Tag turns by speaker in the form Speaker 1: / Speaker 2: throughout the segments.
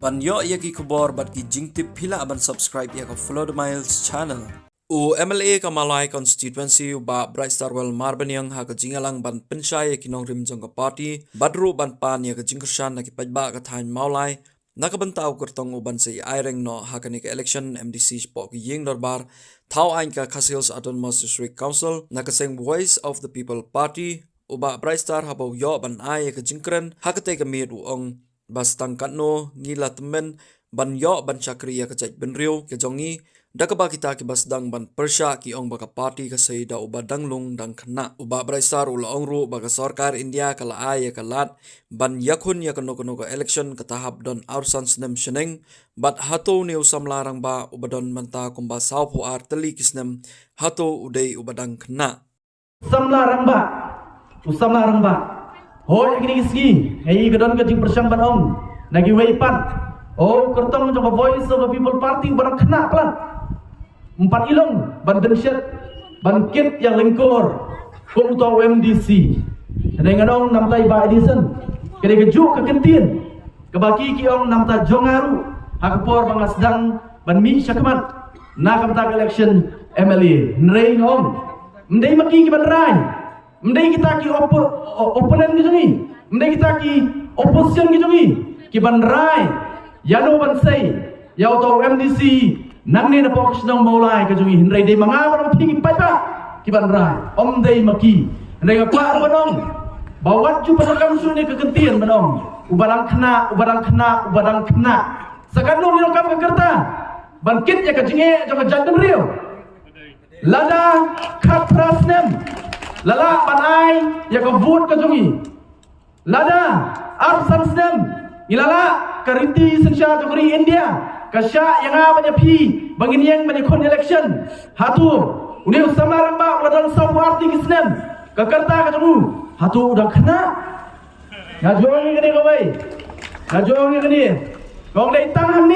Speaker 1: Ban yo ya ki kubor bat ki jingtip pila ban subscribe ya ka follow the miles channel. U MLA ka Malay constituency ba Bright Star Well Marbanyang ha ka jingalang ban pensai ya ki nong rim jong ka party badru ban pan ya ka jingkershan na ki pajba ka thain Malay nakabantau kertong u ban sei aireng no ha ka ni ka election MDC spok ki ying dorbar thau ain ka khasils autonomous district council nakaseng voice of the people party u ba Bright Star ha bo yo ban ai ya ka jingkren ha ka te ka mir u ong bastang katno ngila temen ban yo ban chakri ya kacai benriu ke jongi dakaba kita ki basdang ban persha ki ong baka party ka seida uba danglung dang khna uba braisar ula ongru baka sarkar India kala ay kalat ban yakhun ya kano ka election ka tahap don oursans nem sheneng bat hato ni usamlarang ba uba don manta kumba saupo ar teli kisnem hato udai uba dang khna
Speaker 2: usamlarang ba hoi kini ski hei kedon ke jing persang banong nagi weipan oh kertong jong voice of the people party barang kena pelan empat ilong ban bensyet ban kit yang lengkor kum to MDC dengan ong namta iba edison kene kejuk ke kentin kebaki ki ong namta jongaru hakpor bangasdang ban mi syakmat na kamta election MLA nrei ong mendai maki ki ban rai mendai kita ki opponent gitu ni, mendai kita ki opposition gitu ni, ki ban rai, yano ban say, yau tau MDC, nang ni na fokus nang maulai gitu ni, hendai dei mangawan ang tinggi pada, ki ban rai, dei maki, hendai ngaklar banong, bawat ju pasakam suni kekentian banong, ubarang kena, sekarang ni kam kekerta, bangkit ya kejinge, jangan jangan rio, lada kaprasnem. Lala panai ya ka vote ka jungi lada arsan snem ilala kariti sensya jogri India kasya yang apa pi bangin yang menyekon election hatu uni samaran ba wadon sawarti kisnem kakarta ka jungu hatu udah kena ngajongi kene ko bai ngajongi kene kong dai tang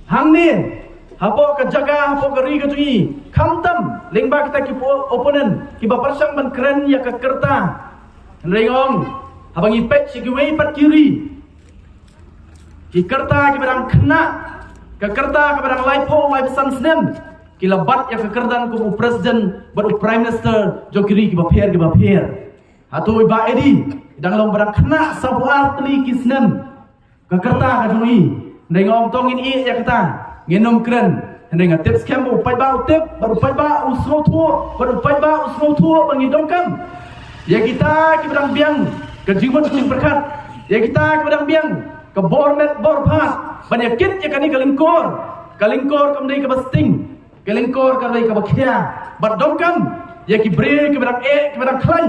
Speaker 2: hang ni hapo ka jaga hapo gari ka jungi kamtam lengba kita ki opponent ki baparsang ban keren ya ka kerta rengong habang ipet si kiwei pat kiri ki kerta ki barang kena ka kerta ka barang laipo lai pesan snem ki labat ya ka kerdan ku president baru prime minister jo kiri ki baper hatu iba edi dang long barang kena sabu artli ki snem ka kerta ka jui rengong tongin I ya kata ngenom keren hendai ngatip scam upai ba utip baru upai ba usmo tuo bangi dongkam ya kita berang biang ke jiwat sing berkat ya kita berang biang ke bormet borpat banyak kit ya kani kalingkor kamdai ke basting kalingkor kadai ke bakia bat dongkam ya ki bre ke berang klan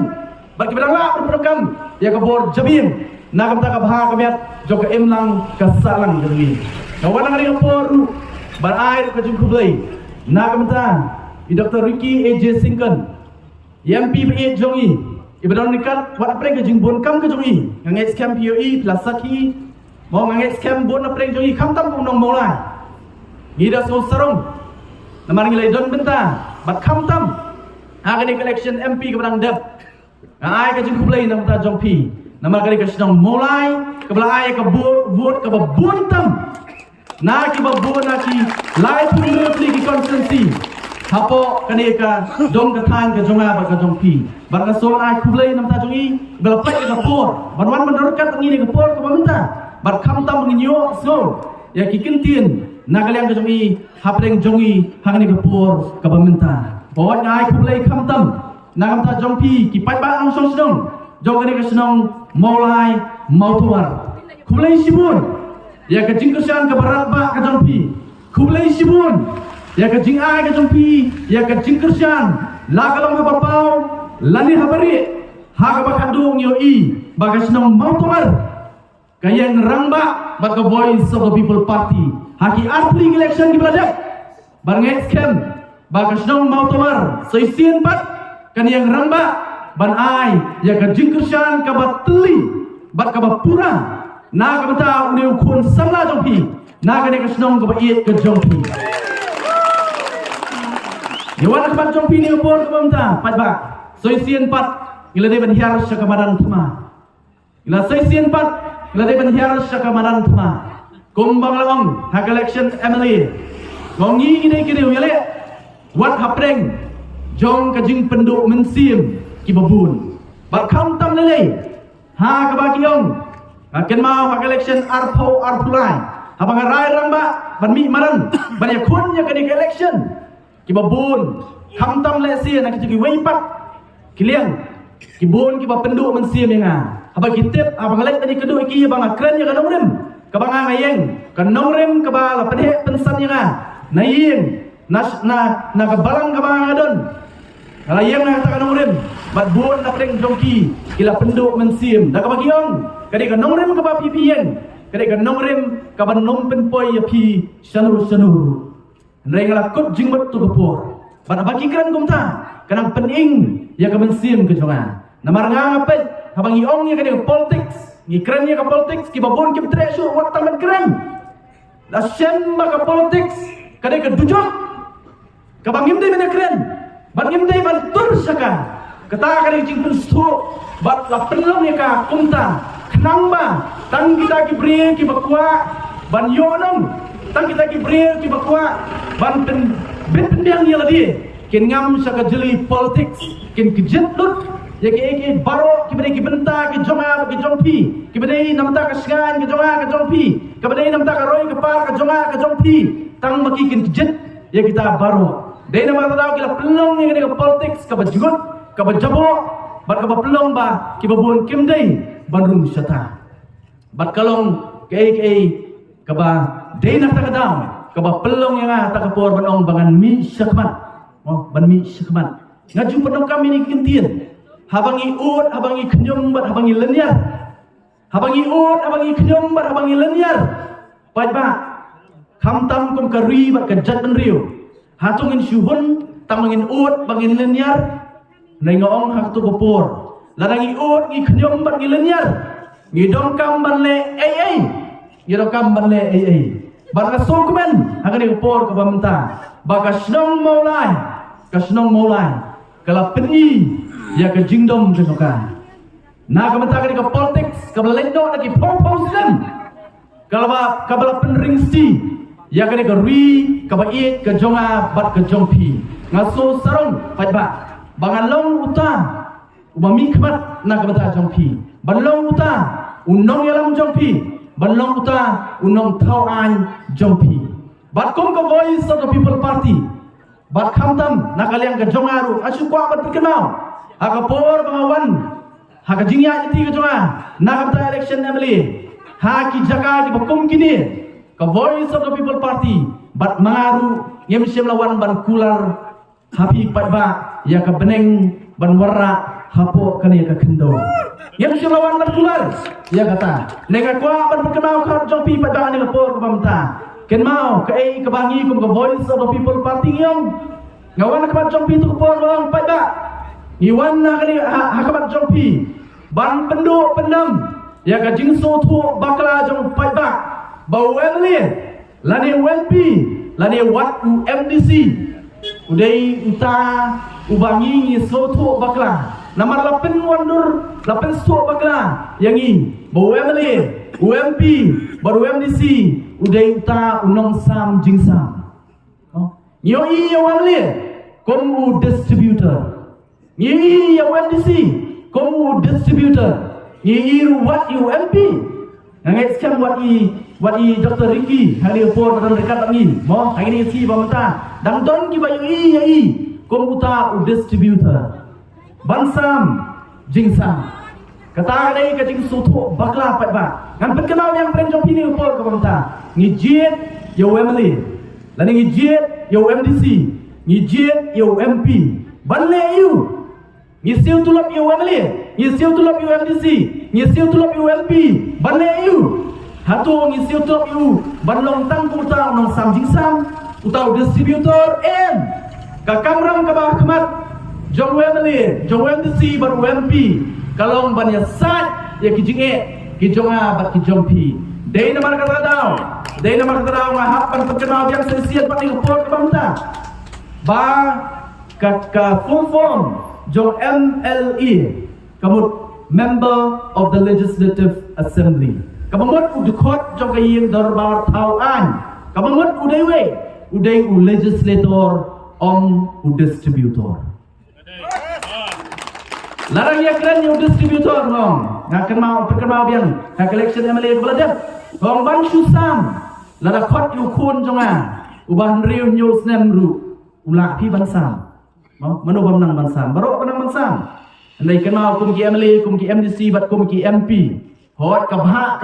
Speaker 2: bat ke berang la dongkam ya ke bor jabim nakam ta ka bha kamiat jo ke emlang kasalang jadi kawan ngari poru berair ke jungku blai nak menta I Dr. Ricky AJ Singkan MP PA jongi ibadon nikat wat apreng ke jingbon kam ke jongi ngangai scam POE plus saki mau ngangai scam bon apreng jongi kam tam kum nong molai ngida so sarong namar ngilai don benta bat kam tam agani election MP ke barang dep ngai ke jungku blai nam ta jongpi namar kali ke sedang molai ke belai ke vote ke bon tam naki babu naki lai puri ki konsensi hapo kaneka dong katang ke jonga ba ka jongpi barka so ai kublai nam ta jongi belpai ke por banwan menurutkan ngini ke por ke pamenta bar kham tam nginyo so ya ki kintin nagaliang ke jongi hapreng jongi hangni ke por ke pamenta bawat ngai kublai kham tam nagam ta jongpi ki pai ba ang song sidong jongani ke senong maulai mautuar kublai sibun ya ke jingkersyan ke barat ba ke jongpi kublai sibun ya ke jingai ke jongpi ya ke jingkersyan la kalong habapau lani habari ha ka bakandung yo I bagas nong mautomar kayang rangba ba ke voice of the people party haki artli election di badak barngai scam bagas nong mautomar soisien pat kan yang rangba ban ai ya ke jingkersyan ka batli bat ka bapura na kamata uni ukun samla jongpi na kane kasnong ka bait ka jongpi yawan ka jongpi ni upor ka mamta patba soisien pat ngilade ban hiar sa kamaran thma ila soisien pat ngilade ban hiar sa kamaran thma kumbang lang hak election MLA ngongi ide kini wele wat hapreng jong kajing penduk mensim kibabun bak kam tam lele ha kabagiong akan mau hak election arpulai abang rai ramba ban mi maran ban yakun ya kini election kibabun kam tam le sia nak jadi weipat kiliang kibun kiba penduk mensim yang abang kitip abang lek tadi kedua iki abang akren ya kanong rem kabang ngayeng kanong rem kabala pedhe pensan yang naying na kabalang kabang adon ngayeng na kanong rem bat buon na preng jongki kila penduk mensim da kabagiong kadi kanong rem kaba pipien kadi kanong rem kaban nom penpoi ya pi sanur rengala kut jingbat tu kapur bat bagi kran kumta kanang pening ya kemensim ke jonga namaranga ngapet habang iong ya kadi politics ni kran ya ka politics ki babon ki tre su wat taman kran la sem ka politics kadi ka dujok kabang imde bena kran bat imde ban tur saka kata kadi jing pun stu bat la pelong ya ka kumta kenang ba tang kita ki bre ki bakwa ban yonong tang kita ki bre ki bakwa ban pen bendiang ya ladi kin ngam saka jeli politics kin kejet lut ya ki baro ki bade ki benta ki jonga ki jongpi ki bade namta ka sgan ki jonga ka jongpi ki bade namta ka roi ka par ka jonga ka jongpi tang maki kin kejet ya kita baro dei nama ta ki la pelong ni ka politics ka bajugot ka bajabo bat ka pelong ba ki babun kim dei bandung syata bat kalong ke ka ba dei na ta ka daw ka ba pelong yang ta ka por banong bangan mi syakmat ban mi syakmat ngaju penong kami ni kintin habangi ut habangi kenyum bat habangi lenyar habangi ut habangi kenyum bat habangi lenyar pajba kamtam kum kari bat kejat benriu hatungin syuhun tamangin ut bangin lenyar nengong hak tu kopor larangi ut ngi kenyum bat ngi lenyar ngi dongkam banle ai ngi dongkam banle ai bat kasokmen hagani kopor ka bamta bagasnong maulai kala peni ya ke jingdom jenoka na kamata ka politics ka balendo na ki pom sim kala ka bala penringsi ya ka ri ka ba it ka jonga bat ka jongpi ngaso sarong pajba bangalong uta ubami khamat na kamata jongpi banlong uta unong yalam jongpi banlong uta unong thau an jongpi bat kom ka voice of the people party bat khamtam na kaliang ka jongaru asu kwa bat kenal hakapor pengawan hakajingya iti ka jonga na kamta election namli haki jaka di bakum kini ka voice of the people party bat mangaru ngem sem lawan ban kular hapi patba ya ka beneng ban warra hapo kani ka kendo ngem sem lawan ban kular ya kata nega kwa ban kenal ka jompi patba ni ka por pamta ken mau ka ka bangi kum ka voice of the people party ngem ngawan ka jompi tu por bang patba iwan na kani hakabat jompi ban penduk pendam ya ka jingso tu bakla jong patba bau emli lani UMP lani wat UMDC udai uta ubangi ni soto bakla namar lapen wandur lapen so bakla yangi bau emli UMP baru UMDC udai uta unong sam jingsam yo iya wamli komu distributor ni ya UMDC komu distributor ni wat UMP ngai scam wat i Dr. Ricky hari por dan dekat ni mo hari ni si bamata dang don ki bayu i komuta u distributor bansam jingsam kata dai ka jing soto bakla pat ba ngan penkenal yang pren jong pini por ka bamata ni jet yo emily lan ni jet yo MDC ni jet yo MP banle you ni siu tulap yo emily ni siu tulap yo MDC ni siu tulap yo MP banle you hatu ngisi utop yu banlong tangku utau nong sam jingsam utau distributor en ka kamram ka ba khmat jong wemli jong wemdc bar wempi kalong ban ya sat ya kijinge kijonga bat kijompi dei na mar kata daw nga hapan pagkanaw yang sesiat pati ko ka bamta ba ka full form jong MLE kamut member of the Legislative Assembly Kamangot udukot jong kayeng darbar tauan. Kamangot udai legislator u distributor. Larang ya keren u distributor ngong. Ngakan mau biang. Ngak election MLA belajar. Ngong ban susam. Lara kot yu kun jonga. Ubahan riu nyul snem ru. Ulak pi bansam. Mano bamnang bansam. Barok banang bansam. Andai kenal kum ki MLA, kum ki MDC, bat kum ki MP. Hot kabha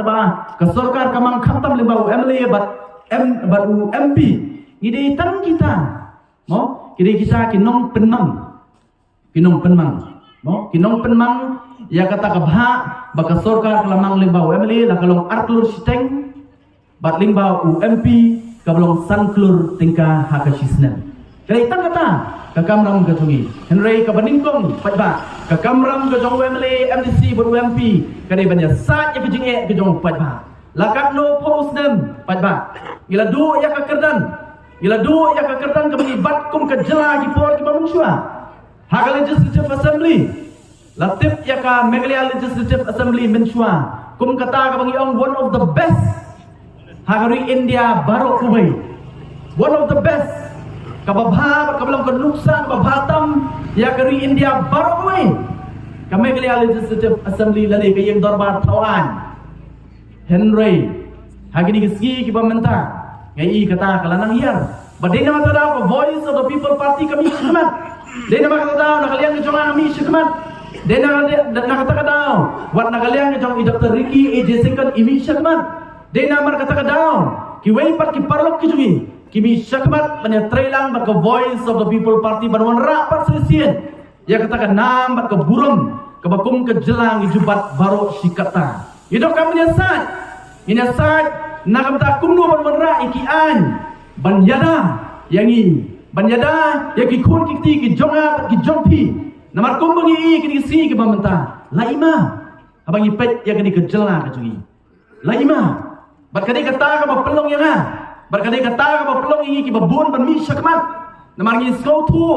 Speaker 2: ke sorkar kamang khatam le bau MLA bat MP. Ngide tan kita. Kide kita kinong penmang. Kinong penmang ya kata kabha baka sorkar kalamang le bau MLA la kalong arklur siteng bat ling bau MP kablong sanklur tingka hakasisnen. Kide tan kata kakamram gajungi Henry kabaningkong patba kakamram gajong MLA MDC bot MP kade banya sat ya kejing gajong patba lakat no post dem patba ila du ya kakerdan kabani bat kum kejela ki por ki bamsua hagal legislative assembly latip ya ka Meghalaya legislative assembly mensua kum kata kabangi ong one of the best hagari India barok kubai one of the best kababha kabelang kenuksan kababhatam ya kari India baroi kami Meghalaya legislative assembly lali kayeng darbar tawan Henry hagini giski ki pamenta ngai kata kalanang hiar badena mata daw voice of the people party kami sekemat dena mata daw nakaliang ke jonga kami sekemat dena nakata daw wat nakaliang ke jong Dr. Ricky AJ Second imi sekemat dena mar kata daw ki wei pat ki parlok ki jungi kimi syakmat banya trailang bat ke voice of the people party banwan rapat selesien ya katakan nam bat ke burum ke bakum ke jelang ijubat baru sikata hidup kami nyasat nakam takum nu banwan ra ikian banyada yangi banyada ya ki kun kiti ki jonga bat ki jongpi namar kum bangi ki si ki bamenta laima abangi pet ya kini ke jelang ke jungi laima bat kadi kata ka pelong yang berkadai kata ka pelong ingi ki babun ban mi syakmat namangi skau tu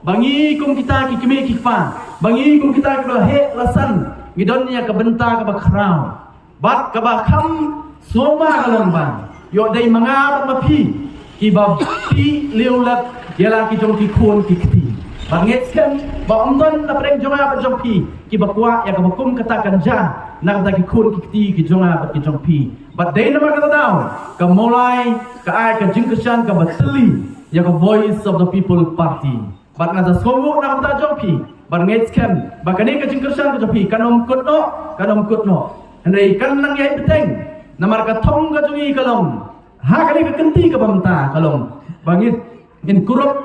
Speaker 2: bangi kum kita ki kime ki pa bangi kum kita ki he lasan ngidonnya ka benta ka bakrau bat ka bakam soma kalong ba yo dai manga bat mapi ki babti leulat yala ki jong ki kun ki kiti banget kan ba omdon na preng jonga ba jong pi ki bakwa ya ka bakum kata kanja nak ta ki kun ki kiti ki jonga ba ki jong pi but they never kata daw ka mulai ka ay ka jingkesan ka bateli ya ka voice of the people party but nga sa skomo na kata jopi but ngets kan bakane ka jingkesan ka jopi kanom kutno andai kan nang yai beteng namar ka thong ka jungi kalong ha kali ka kenti ka bamta kalong bangit in kurup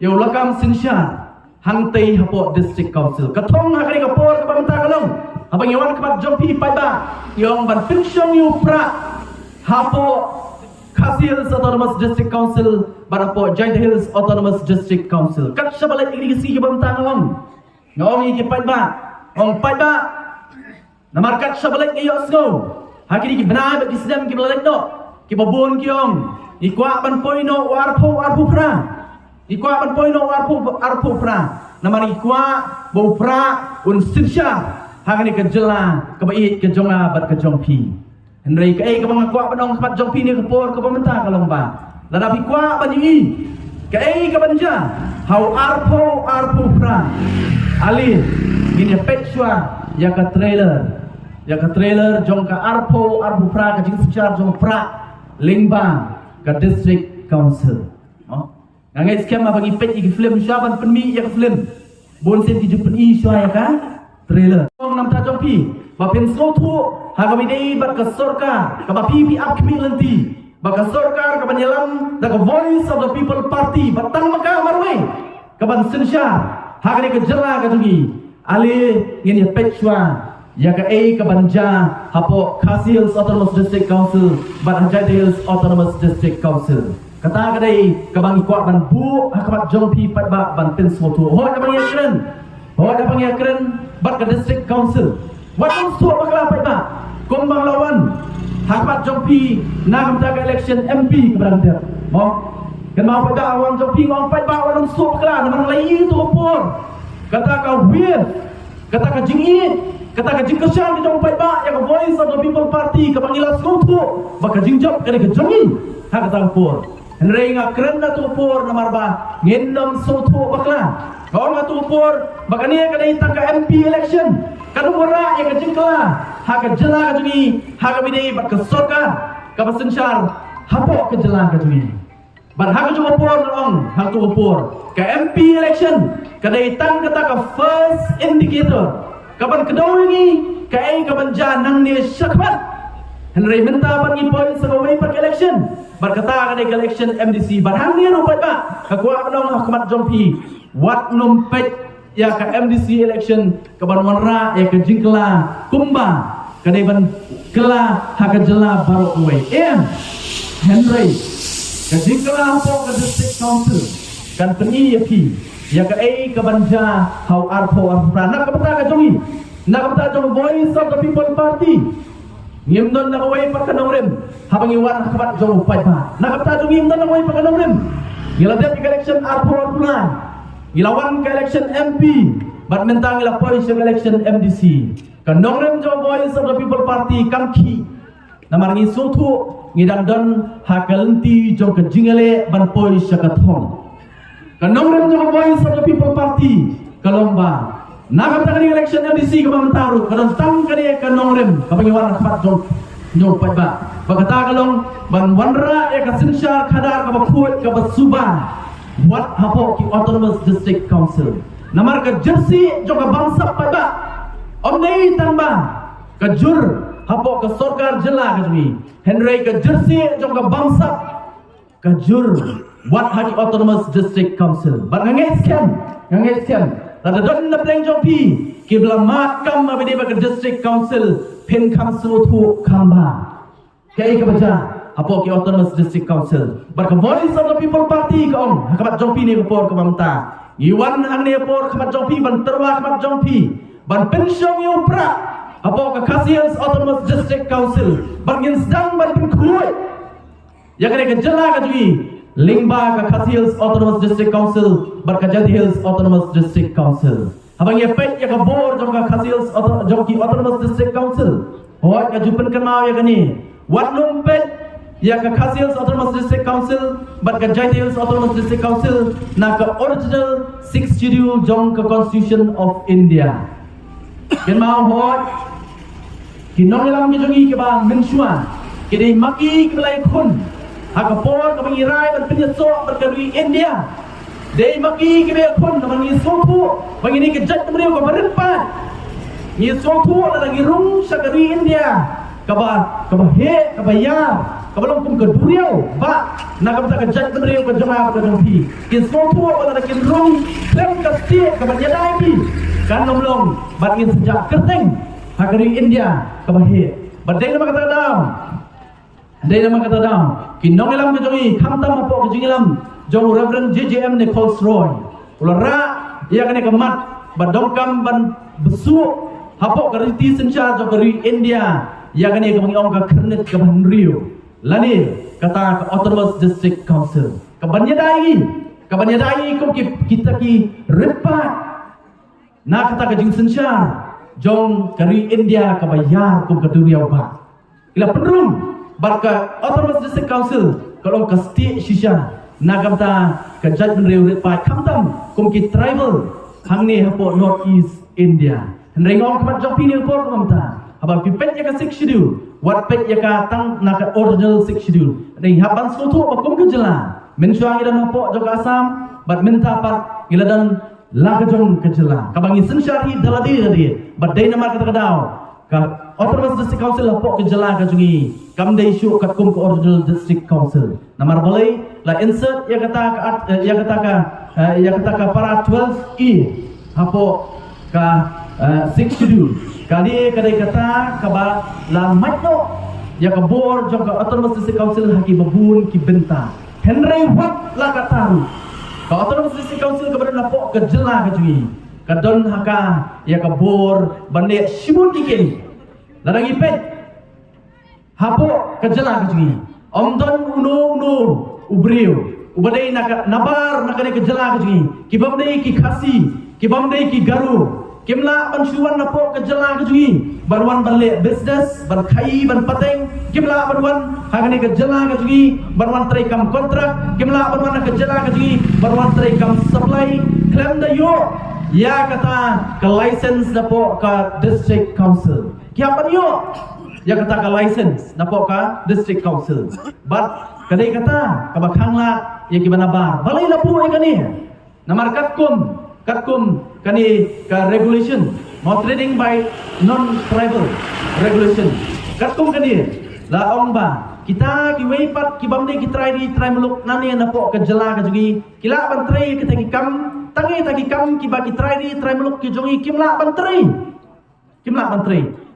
Speaker 2: ya ulakam sinsya hangtei hapo district council ka thong ha kali ka por ka bamta kalong abang yawan kemat jopi pada yang ban pensiun yu pra hapo Khasi Hills Autonomous District Council barapo Giant Hills Autonomous District Council kat sabalat irigasi ki bamta ngong iki pada namarkat sabalat iyo sno hakiri ki bana ba kisdam ki balat no ki babon ki ong ikwa ban poino arpu pra ikwa ban poino arpu pra namar ikwa bo pra un sinsya hangani ke jela ke bai ke jonga bat ke jongpi Henry ke ka bang kwa banong bat jongpi ni ke por ke pementa kalong ba ladapi kwa banyi ke ka banja how arpo pra ali ini petsua ya ka trailer jong ka arpo pra ka jing secara jong pra lingba ka district council ngangai skema bagi pet iki film syaban penmi ya ka film bon sen ki jupen i ya ka trailer nam ta jong pi ba pen so thu ha ka bidei bat ka sorkar ka ba pi up kmi lanti ba ka sorkar ka banyalam da ka voice of the people party batang maka marwe ka ban sinsha ha ka ni ka jela ka tungi ale ngin ya pechwa ya ka ka banja hapo Khasi Hills Autonomous District Council ban Giant Hills Autonomous District Council kata kadai ka bang ikwa ban bu ha ka bat jong pi pat ba ban pen so thu ho da bang ya keren bat ke district council wadon so bakla paita kombang lawan hakat jompi na kamta ke election MP ke berangkat kan mau pada awan jompi ngong paita wadon so bakla nang lai tu por kata ka wir kata ka jingi kata ka jingkasyan ka jong paiba ya ka Voice of the People Party ka pangila sutu baka jingjop ka ka jongi ha kata por henry nga kerana tu por na marba ngendom sutu bakla kau nga tu por baka niya ka itang ka MP election kadumura ya ka jingkala ha ka jela ka jongi ha ka bidai baka sorka ka basensyar hapo ka jela ka jongi ban ha ka jong por nong ha tu por ka MP election kada itang kata ka first indicator kapan kedawingi kai kapan janang ni syakmat henry minta ban ngi poin sagawai per election berkata kada election MDC barang ni rupai ba kakwa nong ahmat jompi wat numpet ya ka MDC election kapan wanra ya ka jingkla kumba kada ban kela haka jela baru uai henry ka jingkla po ka district council kan peni ya ka ka banja hau arpo nak kapata ka jongi nak kapata jong Voice of the People Party ngimdon na kawai pa kanawrim habang iwan kapat jong upay pa nak kapata jong ngimdon na kawai pa kanawrim giladet ka election arpo arpulan gilawan ka election MP bat mentang ila poin sa election MDC kanawrim jong Voice of the People Party kamki namarngi sutu ngidang don hakalenti jong kajingale ban poin sa kathong kanong jong Voice of the People Party kalomba nakapta kani election MDC ka mamtaru kadang tang kani kanong rem kapangiwan kapat jong nyong paiba bagata kalong ban wanra ya kasinsyar kadar ka bakut ka basuban buat hapo ki Autonomous District Council namar ka jersey jong ka bangsa paiba omnei tamba ka jur hapo ka sorkar jela ka jumi henry ka jersey jong ka bangsa ka jur buat haki Autonomous District Council barangay scan rada don na pleng jopi kibla makam abide bak District Council pen council tu kamba kai ka baca apa ki Autonomous District Council bar ka Voice of the People Party ka ong hakabat jopi ni por ka mamta iwan hang ni por kabat jopi ban terwa kabat jopi ban pensyong yu pra apa ka Cassius Autonomous District Council ban insdang ban kuoi ya kare ka jela ka jui Lingba ka Cassius Autonomous District Council berkajati Hills Autonomous District Council habang efek ya ka bor jong ka Cassius Autonomous District Council hoat ka jupen kemau ya kani wat lumpet ya ka Cassius Autonomous District Council berkajati Hills Autonomous District Council na ka original 6 schedule jong ka Constitution of India kemau hoat kinong ilang jongi ke ba mensua kini maki kelai kun Hakapor ka mangiray at pinyaso berkadui India. Day maki kibaya kon na mangisotu mangini kejat na ka barempat. Ngisotu na nangirung sa kadui India. Kabahe kabayar kabalong kum kaduriyaw ba nakabta kejat na ka jama ka jompi. Ngisotu wala nakirung klem kasti kabanyaday bi kanomlong batin sejak kerteng hakadui India kabahe. Baday na makata daw. Day na makata daw. Kinong ilam ke jongi kamtam apo ke jingilam jong Reverend JJM Nichols Roy ulara ia kene kemat badongkam ban besu hapo kariti sencha jong kari India ia kene kemangi ong ka kernet ke Rio lani kata ke Autonomous District Council kabanyadai kum kita ki repat na kata ke jing sencha jong kari India kabayar kum kaduriau ba ila penrum barka Autonomous District Council kalau ke state shisha nagamta ke judgment reward pa kamtam kum ki tribal hangni hapo North East India hendrengong kamat jong pini hapo kamta haba pipet ya ka 6 schedule wat pet ya ka tang na ka original 6 schedule dei haban sutu ba kum ke jela mensuang ida hapo jong Assam bat minta pat iladan la ka jong ke jela kabangi sensyari daladi bat dei nama kata kadaw ka Autonomous District Council hapo ke jela ka jongi kam dei syu kat kum ke original District Council namar balai la insert ya kata ka para 12E hapo ka 6 schedule kali kadai kata ka ba la matno ya ka bor jong ka Autonomous District Council haki babun ki benta Henry wat la kataru ka Autonomous District Council ka badan hapo ke jela ka jongi kadon haka ya ka bor bande shibun kiken larang ipet hapo kejela kejui omdon uno ubriu ubadai nabar nakane kejela kejui kibam dei ki khasi kibam dei ki garu Kimla ban syuan napo ke jela ke jugi ban le business ban khai ban pateng kimla ban hagani ke jela ke jugi ban trai kam kontrak kimla ban ke jela ke jugi ban trai kam supply claim da yo ya kata ke license napo ke district council kia ban yo ya kata ke license napo ke district council but kadai kata ke bakhangla ya ki banabar balai lapu ai kani namar katkum kani ka regulation not trading by non tribal regulation katkum kani la ong ba kita ki weipat ki bamde ki try muluk nani na po ka jela ka jugi kila ban trai ki taki kam tangi taki kam ki ba ki try muluk ki jugi kimla ban trai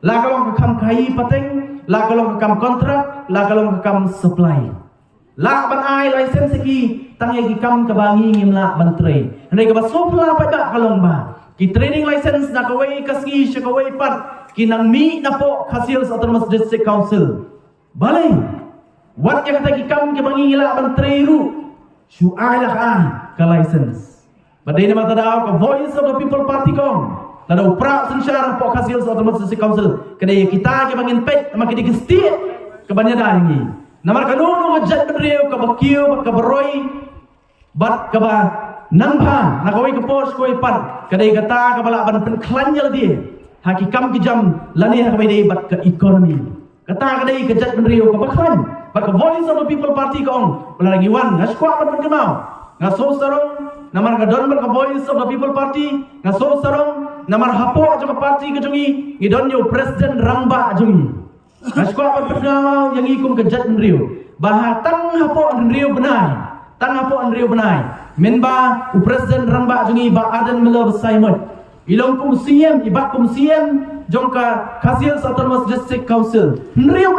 Speaker 2: la kalong ka kam khai pateng la kalong ka kam kontrak la kalong ka kam supply la ban ai license ki tangi ki kam ka bangi ngimla ban trai ndai ka ba sopla pa da kalong ba ki training license na kawai kaski shakawai pat ki nang mi na po Khasiels Autonomous District Council balai wat yang kata ki kam ki bangi ngila ban trai ru shu ai ka license badai na mata daw ka voice of the people party kong tada upra sensyar po Khasiels Autonomous District Council kadai kita ki bangin pet ma ki digesti ke banya dangi namar kanunu ka jat bedreu ka bakiu ka beroi bat ka ba nangpa nakawai ke pos koi pan kadai kata ka bala ban penklan ya ladi hakikam ki jam lani hakawai dei bat ke ekonomi kata kadai ke jat bedreu ka baklan bat ka voice of the people party kong bala lagi wan ngaskwa ban kenau ngaso sarong namar ka don bat ka voice of the people party ngaso sarong namar hapo jo ka party ke jungi ngidon yo president rangba jungi ngaskwa ban kenau yang ikum ke jat bedreu bahatang hapo bedreu benai tang hapo bedreu benai Menba Presiden Rangba jungi ba adan melo Simon ilong kumsiem ibak kumsiem jongka Khasiels Autonomous District Council nriu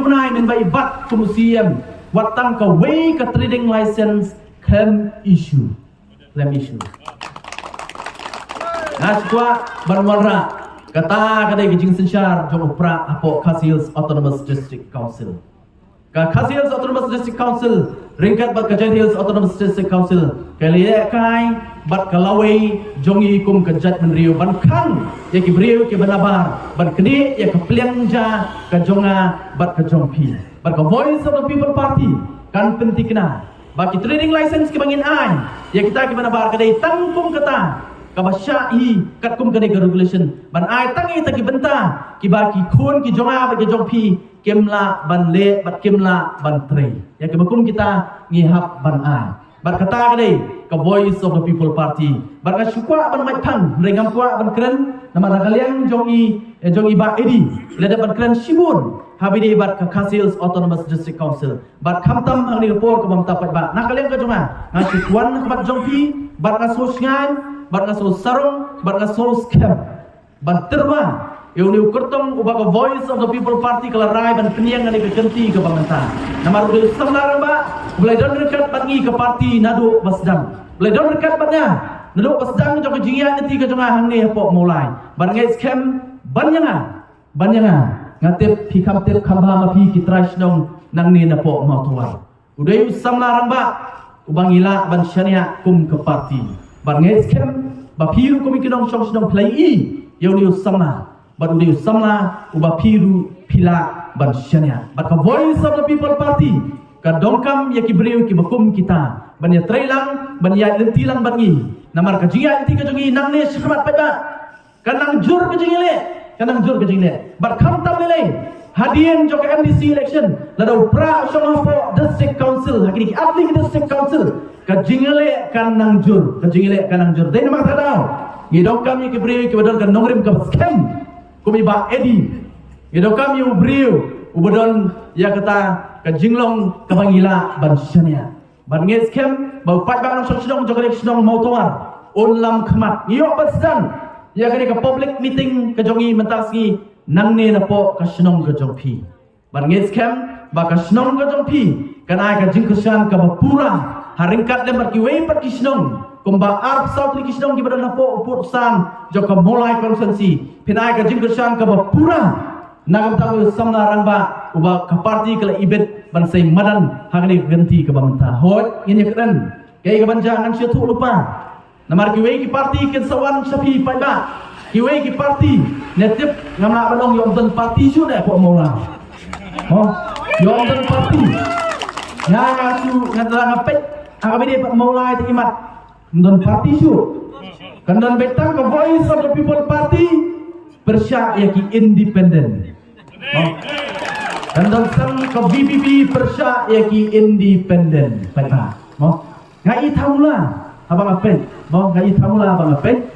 Speaker 2: benai menba ibak kumsiem watang ka way ka trading license claim issue Naswa barwara kata kadai gijing sensyar jong pra apo Khasiels Autonomous District Council ka Khasiels Autonomous District Council ringkat bat Kajian Hills Autonomous District Council kaliya kai bat kalawai jongi kum kejat menriu ban khang ya ki beriu ki banabar ban kedi ya ke pliangja ka jonga bat ka jongpi bat ka voice of the people party kan pentikna bat ki trading license ki bangin ai ya kita ki banabar kadai tangkum kata ka basyai kat kum kadai ka regulation ban ai tangi ta ki benta ki ba ki khun ki jonga bat ki jongpi kimla ban le bat kimla ban trai ya kebakum kita ngihap ban ai bat kata kadai ka voice of the people party bat ka syukwa ban mai thang rengam kwa ban kren nama kalian jongi ba edi leda ban kren shibun habidi bat ka Khasiels Autonomous District Council bat khamtam ang ni report ka bam tapat ba na kalian ka jonga nga syukwan bat jongpi bat ka sosngan bat ka sarong bat ka scam ban terba yung ni ukurtong ubaga voice of the people party kala rai ban peniang ngani ke genti ke banganta namar udah samlarang ba mulai don dekat bangi ke party nadu basdang mulai don dekat batnya nadu basdang jong jingia nanti ke jonga hang ni pok mulai ban ngai scam banyanga ngatep pikam tep khamba ma pi kitrash nong nang ni na pok mau tuar udah samlarang ba ubangila ban syania kum ke party ban ngai scam ba piru kum kinong shong snong play i yung ni samla but udah samla uba piru pila ban syania but ka voice of the people party ka dongkam ya ki beriu ki bakum kita ban ya trailang ban ya lentilang bangi namar ka jinga inti ka jungi nang ne syakmat pada kanang jur ka jingi le but kham tam le hadien jo ka MDC election ladau pra shong hapo district council hakini atli district council ka jingale kanang jur dai namar tadau ni dongkam ya ki beriu ki badal ka nongrim ka scam kumi ba edi itu kami ubriu ubodon ya kata ke jinglong ke bangila ban syania ban nges kem bau pat bang sodong jokalek sodong mau tuar lam khamat iyo basdan ya kani ke public meeting ke jongi mentasi nangne na po ke sodong ke jongpi ban nges kem ba ke sodong ke jongpi kana ke jingkesan ke bapura haringkat lembar ki wei pat ki sodong kumba arp south li kisdong ki badan napo upur san joka mulai konsensi pinai ka jingkesan ka bapura nagam tahu samna rangba uba ka parti kala ibet bansai madan hagani ganti ka bamta hot ini keren kai ka banja ngan syatu lupa Namar kiwei ki parti ken sawan sapi pai ba. Kiwei ki parti netip ngamla balong yom ten parti su dah ko mola. Oh, yom ten parti. Ya ngasu ngadra ngapet akabide pak mola itu imat. Don parti su. Kandan betang ke Voice of the People Party persya yaki independent. Oh. Kandan sang ke BBB persya yaki independent. Pada. Oh. Ngai thamula abang apet. Oh, ngai thamula abang apet.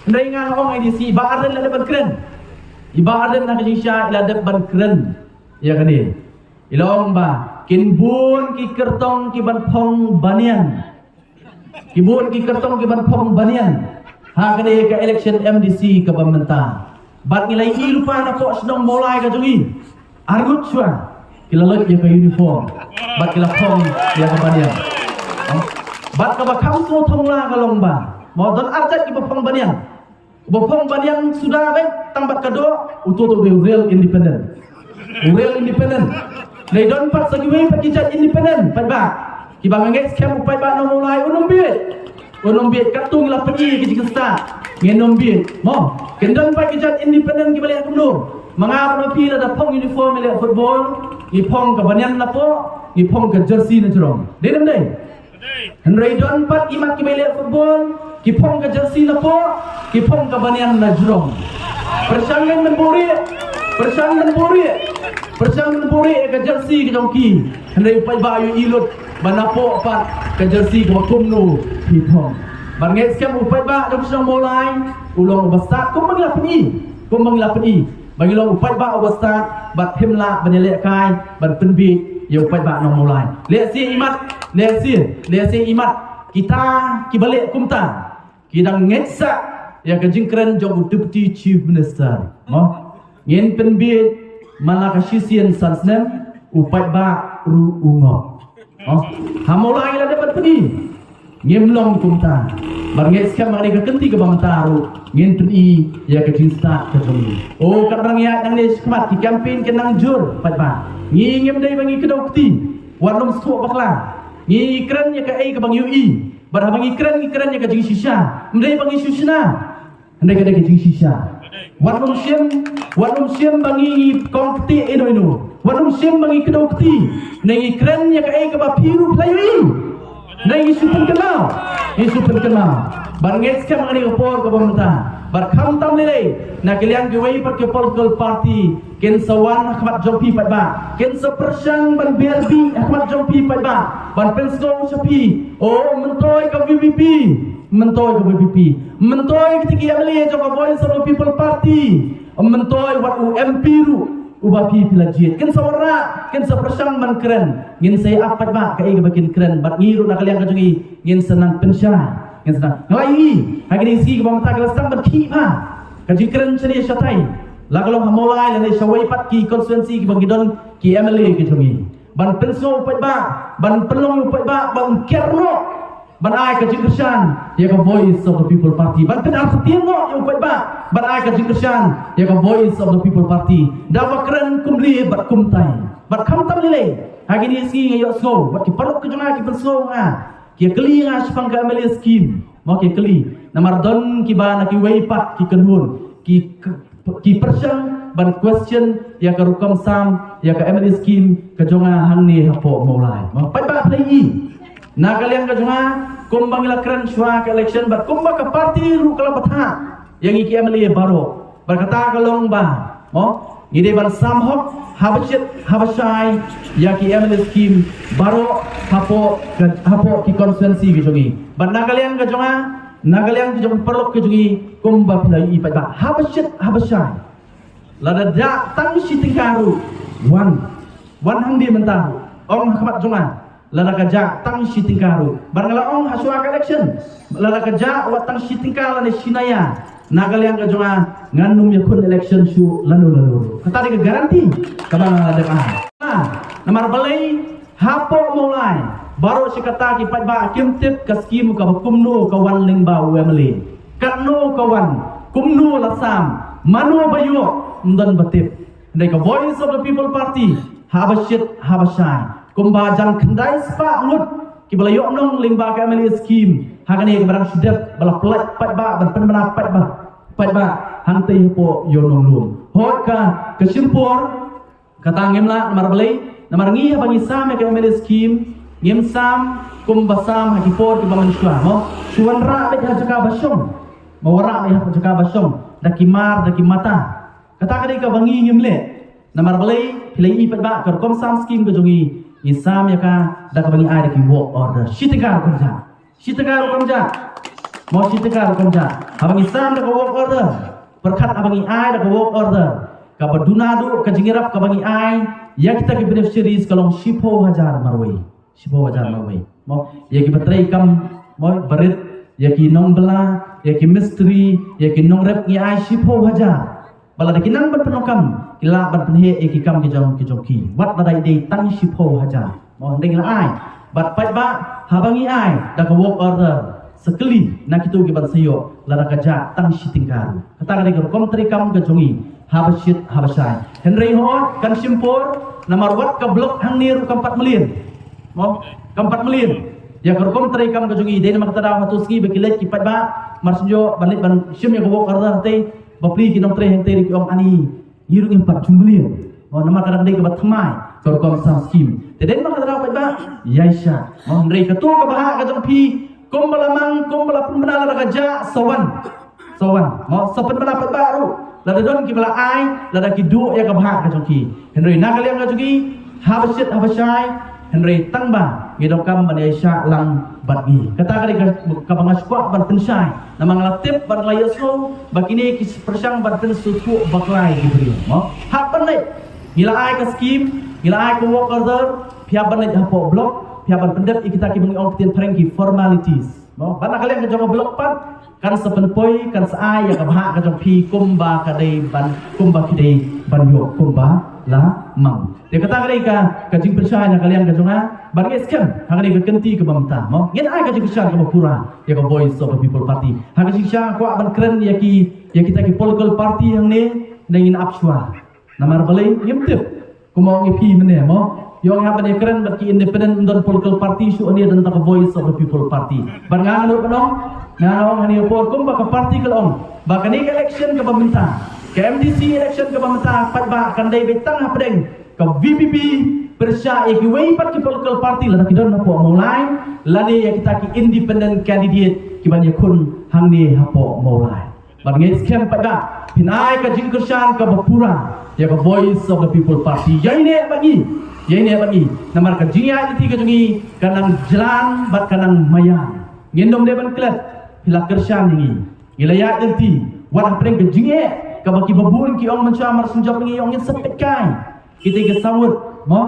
Speaker 2: Ndai ngang ong IDC ba arden la ban kren. Iba arden nak Malaysia ila de ban kren. Ya kani. Ilong ba kinbun ki kertong ki ban phong banian. Kibun ki kertong ki ban phong banian. Ha kani ke election MDC ke pemerintah. Bat nilai i lupa na po senong mulai ka jungi. Argut suan. Kilalot ya ke uniform. Bat kila phong ya ke banian. Bat ka ba kamso thongla ka longba. Mo don arjat ki ba phong banian. Bopong banian sudah baik tambat kado utuh real independent. Real independent. They don't part sagi way pakijat independent. Pai ba. Ki ba ngai scam upai ba no mulai unum biet. Unum biet katung la pergi ke jiksta. Ngenom biet. Mo, kendon pakijat independent ki balik kumno. Mangap no pi la da pong uniform le football, ki pong ka banian la po, ki pong ka jersey na jurong. Dedem dei. Henry don part imat ki balik football, ki pong ka jersey na po, ki pong ka banian na jurong. Persangan memburi, persangan memburi ka jersey ki jongki. Henry upai ba yu ilut banapo pat ka jersey ka kumno ki pong. Banget scam upai ba dong song mulai ulong basat kum mangla peni. Bagi lo upai ba basat bat himla banele kai ban penbi ya upai ba nong mulai. Le si imat kita kibalik kumta. Kidang ngeksa ya ka jingkren jong deputy chief minister. Mo ngin penbi malaka sisian sansnem upai ba ru ungo. Oh, hamulai la dapat peni. Ngemlong kumta barnge skam mari ka kenti ka bamtaru ngin tuni ya ka jinsta ka tuni o kadang ya nang ne skmat ki campaign ke nang jur pat ba ngi ngem dai bangi kedau kti warnum su bakla ngi kren ya ka ai ka bang ui bar bangi kren ya ka jing shisha ndai bangi shushna ndai ka jing shisha warnum sim bangi kongti ino warnum sim bangi kedau kti ngi kren ya ka ai ka ba piru playi Nai isu penkenal. Barangnya sekarang mengenai opor ke pemerintah. Barkam tam lele. Nak kalian kewai pat ke political party. Ken sawan Ahmad Jompi pat ba. Ken sepersang ban BRB Ahmad Jompi pat ba. Ban pensko sapi. Oh mentoy ke VVP. Mentoy ketika MLA jom Voice of the People Party. Mentoy wat UMP ru. Ubapi pilajit ken sawara ken sepersang man keren ngin saya apat ba kai bakin keren bat ngiru nak kalian kajungi ngin senang pensya ngin senang ngai hagini si bang ta kelasang berki ba kaji keren cari syatai la kalau mulai la ne shawai pat ki konstituensi ki bang gidon ki MLA kajungi ban penso upat ba ban pelong upat ba ban kerno ban ai kaji kersan ya ka Voice of the People Party ban pedal setiengo yang upat ba ban ai kaji kersan ya ka Voice of the People Party dawa keren kumli bat kumtai bat kam tam lele hagini si ngayo so bat ki palok ke jona ki penso nga ki keli nga spang ka MLA scheme mo ki keli namar don ki ba na ki wei pat ki kenhun ki persang ban question ya ka rukam sam ya ka MLA scheme ka jonga hangni hapo mulai mo pat ba play na kalian ka jonga kumbang ila keren shwa ka election bat kumba ka party ru kala batha yang iki MLA baro berkata kalong ba mo ngide ban samhok habashai ya ki MLA scheme baro hapo ki konstituensi ki jongi ban na kalian ka jonga perlu ke jongi kumba pilai ipat ba habashai lada da tang sitingkaru wan hang di mentah ong hakat jonga lada kaja tang sitingkaru barangala ong hasua election lada kaja wat tang sitingkala ni sinaya nagalian ka jonga nganum yakun election su lanu kata dia garanti kabang ada namar balai hapo mulai baru si kata ki pat ba kimtip ka scheme ka kumno ka wan ling ba UMLA katno ka wan kumno lasam manu bayo ndan batip ndai ka Voice of the People Party habashai kumbajang kendai spa ngut ki balayo nong ling ba ka MLA scheme Hakani ke barang sedap bala pelat pat ba ban pen mana pat ba hang tei po yo nong lum. Hot ka kesimpor kata ngemla namar belai namar ngi bagi sam ke MLA scheme ngem sam kum basam hakipor ke bangan syua mo syuan ra be jaka basong mawara be jaka basong dakimar dakimata kata kali ka bangi ngemle namar belai hilai pat ba kar kom sam scheme ke jongi isam ya ka dak bangi ai daki work order shitikar komja mau shitikar komja abang isam dak work order perkat abangi ai dak work order ka badunadu ka jingirap ka bangi ai ya kita ke beneficiaries kalong 10,000 marwai mo ya ki batrai kam mo barit ya ki nong bela ya ki misteri ya ki nong rep ngi ai 10,000 bala dak nang ban penokam ila ban penhe e ki kam ki jong ki wat badai dei tang 10,000 mo ding la ai bat pat ba habangi ai dak work order sekali nak itu ke ban sayo la dak ja tang shitingkar kata ka kom tri kam ke jongi habasai Henry Ho kan simpor namar wat ka blok hang niru ka 4 million mo ka 4 million ya kom tri kam ke jongi dei nak tada hatu ski bekilet ki pat ba marsinjo banit ban sim ya work order tei bapli ki nong tri hang tei ki om ani niru 4 million mo namar kadang dei ka bat thamai kom sam scheme teden mak tada pat ba yaisha mo Henry ka tu ka bah ka jong pi kum balamang kum balapun benala dak ja sawan mo sapen pendapat baru lada don ki bala ai lada ki du ya ka bha ka jong ki Henry na kaliang ka jogi habashai Henry tangba ngidong kam ban yaisha lang batgi kata kali ka bangaskwa ban pensai namang latip ban layaso bakini ki persang ban pensutu baklai gibri mo hak panai gila ai ka scheme gila ai ka work order pihak ban hapo blok pihak ban pendep kita ki bangi ong tien perengki formalities mo bana kalian ka jong blok pat kan sepenpoi kan saai ya ka bha ka jong pi kumba ka dei ban kumba ki dei ban yo kumba la mang de kata kali ka jing persai na kalian ka jonga ban eskem hakani ka kenti ka bamta mo ngin ai ka jing persai ka pura ya ka voice of the people party hakani sha ko ban keren ya kita ki political party yang ne ngin apswa namar balai yimtip kumong ipi mene mo yang apa ni keren bagi independent dan political party su ani dan tak voice of the people party ban nganu kanong hani por kum baka party kalong baka ni election ke pemerintah ke MDC election ke pemerintah pat ba kan dai betang apdeng ke VPP persya ki wei pat ki political party la kidon hapo mulai la ni ya kita ki independent candidate ki ban yakun hang ni hapo mulai ban ngi scam pat ba pinai ka jingkershan ka bapura ya ka voice of the people party ya ini bagi namar ka jingya ini tiga jungi kanang jalan bat kanang mayang ngendom deban klat hilak kershan ini gilaya enti wat apreng ke jingye ka baki babun ki ong mencamar senjap ngi ong sepekai kita ke sawut mo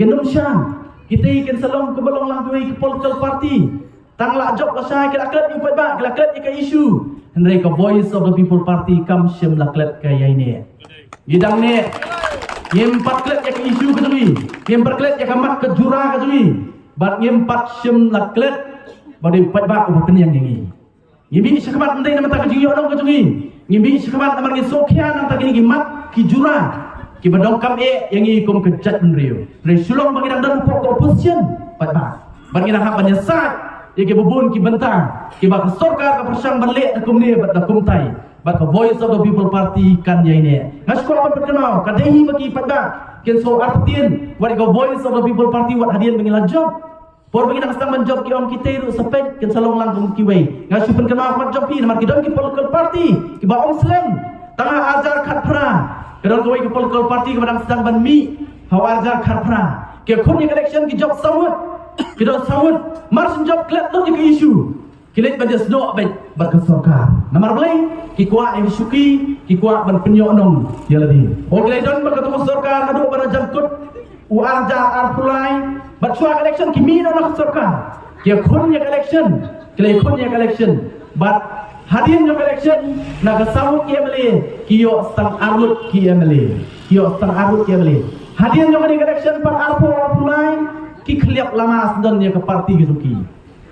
Speaker 2: kendom shan kita ikan salong ke balong lang ke political party tang la job pasai ke laklet ni pat ba ke laklet ka issue henry ka voice of the people party kam shem laklet ka yaine gidang ne Yempat klet ya ke isu ke tuli, yempat klet ya ke mat ke jura ke tuli, bat yempat sem la klet, bade pat ba ubat yang ini. Yemi sekamat ndai nama tak jingi odong ke tuli, yemi sekamat nama ngi sokhian nama tak ini mat ki jura, ki badong kam yang ini kom ke jat menrio. Re sulong bagi dan pokok opposition pat ba. Bagi dah penyesat, ya ke bubun ki bentang, ki ba ke sorkar ke persang berlek ke kumni bat da kumtai. But the voice of the people party kan ya ini. Ngasko apa berkenal? Kadehi bagi pada kian so artian. What the voice of the people party what hadian mengilah job. Por bagi nak sedang menjob kian kita itu sepek kian salong langgung kiway. Ngasko berkenal mat job ini. Marki don ki political party. Kiba om slang. Tengah ajar khatpra. Kedon kawai ki political party kepada sedang banmi. Hawa ajar khatpra. Kian kumni election ki job sawut. Kidon sawut. Marsin job klet tu ki isu. Kilit pada sedok baik berkesorkar. Namar belai kikuat yang suki kikuat ban penyonong ya lagi. Oleh don berketemu sorkar adu pada jangkut uarja arpulai bersuara election kimi nak sorkar. Kia kun yang election, kia kun yang election. But hadirin yang election nak sahut kia meli kio stang arut kia meli. Kio stang arut kia meli. Hadirin yang election par arpulai ki khliap lama sedon yang ke parti gisuki.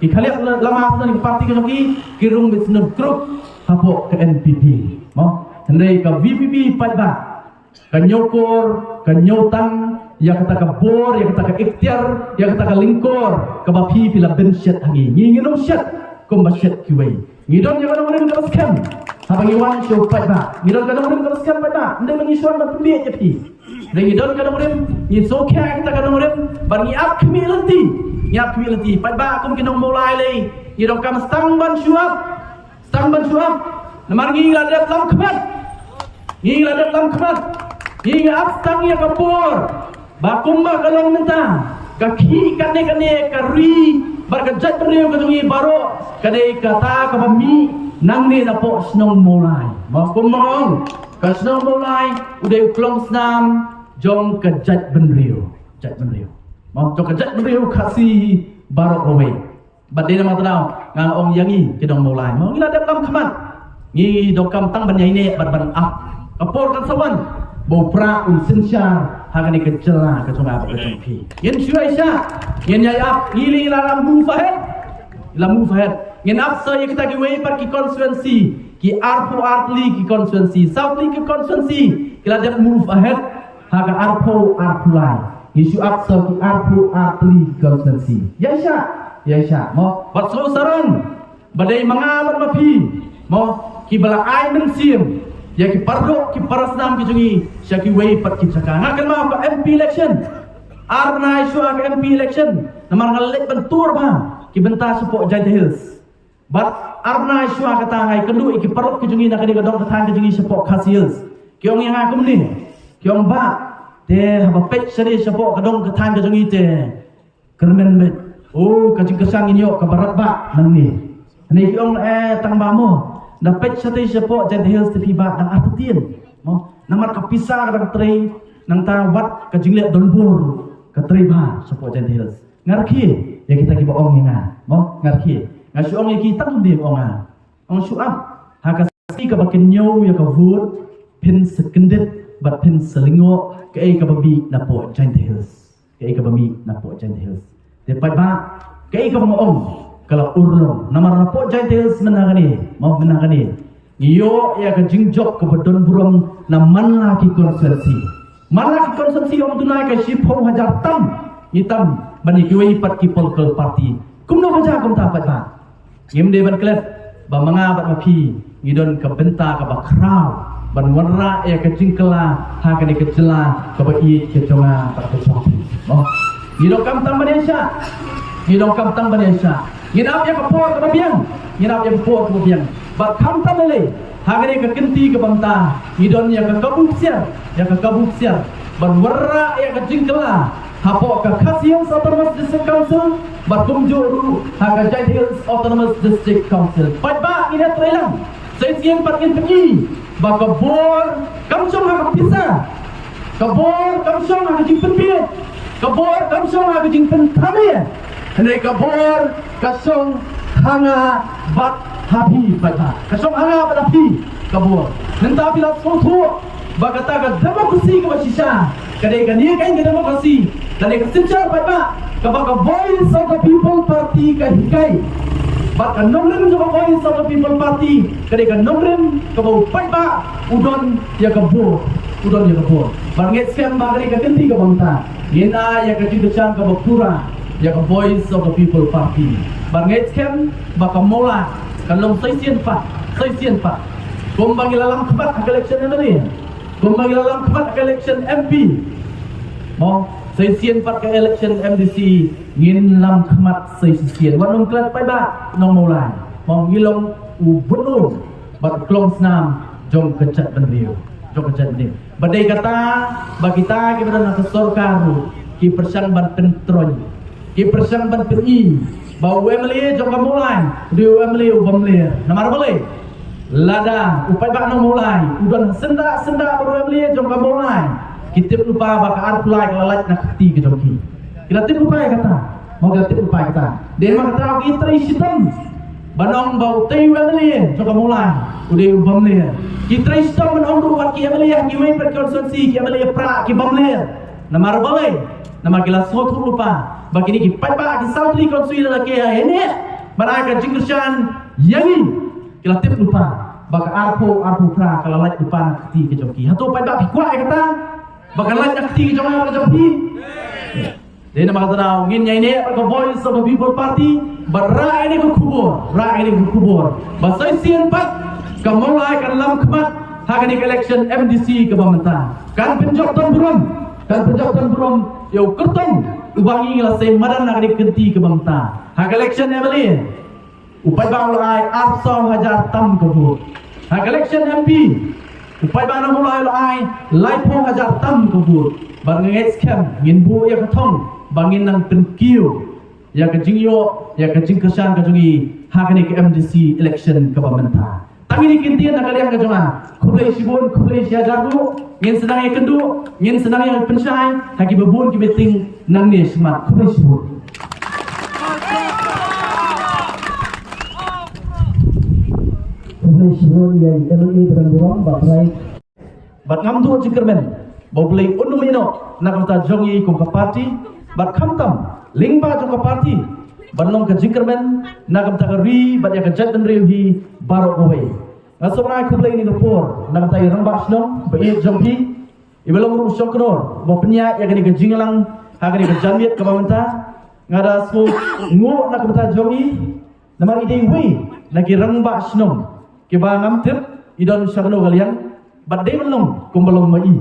Speaker 2: Ikaliak lama sudah di parti ke joki kirung bisnun kruk hapo ke NPP mo hendai ke VPP pada ke nyokor ke nyotang ya kata ke bor ya kata ke ikhtiar ya kata ke lingkor ke bapi pila bensyat hangi nginginum syat kumbasyet kiway. Ngidon yang kadang-kadang teruskan. Habang iwan show pai ba. Ngidon kadang-kadang teruskan pai ba. Ndai mengisuan berpembiak jepi. Dan ngidon kadang-kadang ngisokya kita kadang-kadang bagi ap kami lenti. Ngap kami lenti. Pai ba akum kinong mulai lay. Ngidon kam stang ban suap. Stang ban suap. Namar ngi ladat lam kemat. Ngi ladat lam kemat. Ngi ap stang ya kapur. Bakum ba kalong mentang. Kaki kane-kane kari berkejat beriu ketungi baru kadai kata kami nang ni napo senong mulai makum mong ka senong mulai udah klong senam jong kejat beriu mau jong kejat beriu kasih baru kowe badai nama tenau ngang ong yangi kedong mulai mau ngila dalam kemat ngi dokam tang banyai ne ban kapor kan sawan bau pra sinsya hagani kecela kecunga kecungki yen syuaisha yen yayap ngili lalam mufahed yen apsa ye kita giwe par ki constituency ki arpu artli ki constituency southli ki constituency kila dat mufahed haga arpu arpulai isu apsa ki arpu artli ki constituency yaisha mo batso saron badai mangaman mapi mo ki bala ai mensim ya ki pardo ki parasnam ki jungi syaki wei pat ki caka ngakan mau ke MP election arna isu ke MP election namar ngalek bentur ba ki benta support Giant Hills but arna isu kata ngai kendu ki pardo ki jungi nak kadang ketang ki jungi support Khas Hills ki ong yang akum ni ki ong ba te haba pet sari support kadang ketang ki jungi te kermen bet oh kacing kesang ini yo ke barat ba nang ni ki ong tang ba mo dapat satu support Giant Hills tepi ba nang atutien mo namar kapisa kadang trei nang tarawat ka jingle donbur ka trei ba support Giant Hills ngarki ya kita ki boong nga mo ngarki ngasu ong ki tang di onga ong suap haka si ka bakin nyaw ya ka vote pin sekendet bat pin selingo ka ai ka babi napo Giant Hills ka ai ka babi napo Giant Hills depat ba ka ai ka boong kalau urlong namar napo Giant Hills menangani mau menangani iyo ya ke jingjok ke bedon burung na manlaki konsensi om tunai ke sipong hajar tam hitam bani kiwei pat ki political party kumno hajar kum ta pat ba ngim de ban klet ba manga bat mapi ngidon ke benta ke bakrau ban warra ya ke jingkela ha ke ni ke jela ke ba i ke tonga pat ke chopi oh ngidon kam tam Malaysia ngidon kam tam Malaysia ngidap ya kapor ke biang ngidap ya kapor ke biang bat kam tam le hagare ke kenti ke banta ngidon ya ke kabuksiar ban warra ya ke jingkela hapo ke Khas Hills Autonomous District Council bat kumjuru haga Giant Hills Autonomous District Council pat ba ina trelang sai siang pat in pergi ba kabor kamsong ha kapisa kabor kamsong ha jingpenpiet kabor kamsong ha jingpentame hendak kabor kasong hanga bat habi bata kasong hanga bat habi kabor nenta bila sotu bagata ka demokrasi ka basisa kadai ka niya kain ka demokrasi kadai ka sincar bata ka voice of the people party ka hikai bat ka nomrem ka voice of the people party kadai ka nomrem ka bau bata udon ya kabor banget scam bagari ka kenti ka bangta ina ya ka jidachan ka bakura ya ke voice of the people party banget kem baka mola kalong saisian pa kumbang ilalang kebat ke election ni kumbang ilalang kebat ke election MP mo saisian pa ke election MDC ngin lam kemat saisian wanong klat pa ba nong mola mo ngilong ubunun bat klong snam jong kecet benriu badai kata bagita kita nak sorkaru ki persang ban pentroy ki persang ban PI bau emli jong mulai di emli ubamli namar boleh lada upai bak mulai udan senda baru emli jong mulai kita lupa bak arpulai lalat nak ti ke jongki kita tip lupa kata mau kita tip lupa kata dia kata kita isitam banong bau tei emli jong mulai udah ubamli kita isitam banong ruat ki emli yang giwe per konsumsi ki emli pra ki bamli namar boleh nama kila sotu lupa bagi ni pat ba ki sautli konsui la ke ini baraka jingkershan yangi kila tip lupa baka arpo pra kala lait lupa kti ke joki hatu pat ba pikwa kata baka lait kti ke jonga ke joki Dia nama kata now ngin nyai ne ke Voice of the People Party berai ini ke kubur, rai ini ke kubur. Basai sian pat kemulai kan lam kemat hakan election MDC ke pemerintah. Kan penjok ton burum, yo kertong ubangi ngelasai madan nak dikenti ke pemerintah. Hak election MLA upai bang lai absau hajar tam kebut. Hak election MP upai bang mulai lai laipo hajar tam kebut. Bang ngets kem ngin bu ya ketong bangin nang penkiu ya kejingyo ya kejing kesan kejungi hakani ke MDC election ke pemerintah. Tapi ni kintian nak kalian kejunga kublai sibun kublai siajar du ngin senang yang kendu ngin senang yang pensai haki bebun ki meeting nang ni semat kublai sibun. Kublai sibun yang MLA berang burang bakrai bat ngam tu jingkermen boblai unumino nak kata jongi kum ke parti bat khamtam lingba jong ke parti banlong ke jingkermen nak kata ri bat ya ke jat dan rihi barok away asobrai kublai ni gopor nak kata irang bak snong be jonghi ibelong ru sokro bo penya ya ke jinglang hagani ke jamiat ke pemerintah ngada su ngu nak kata jongi namar ide wi nak irang bak snong ke bangam tip idon sakno kalian bat de belong kumbelong mai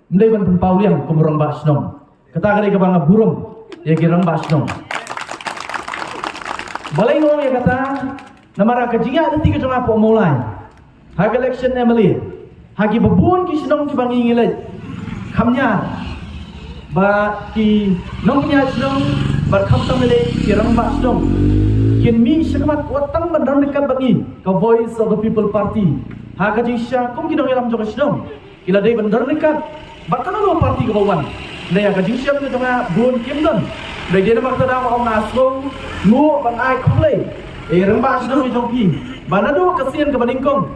Speaker 2: mlei ban pauliang kumrong basnom kata kare ke banga burung ya girang basnom balai ngomong ya kata namara kejinga nanti ke jong apa mulai hak election MLA hagi bebun ki senong ki bangi ngilai kamnya ba ki nongnya senong bar kham tamele girang basnom kin mi sekamat watang bandang dekat bangi ke Voice of the People Party hak jisha kum ki dong yalam jong senong kila dei bandar dekat bakal lo parti ke bawah. Naya ke jingsiam ke tengah bun kimdon. Dari dia nak kata dah orang nasrong mu ban ai komplei. Rembas dong jongki. Bana do kesian ke baningkong.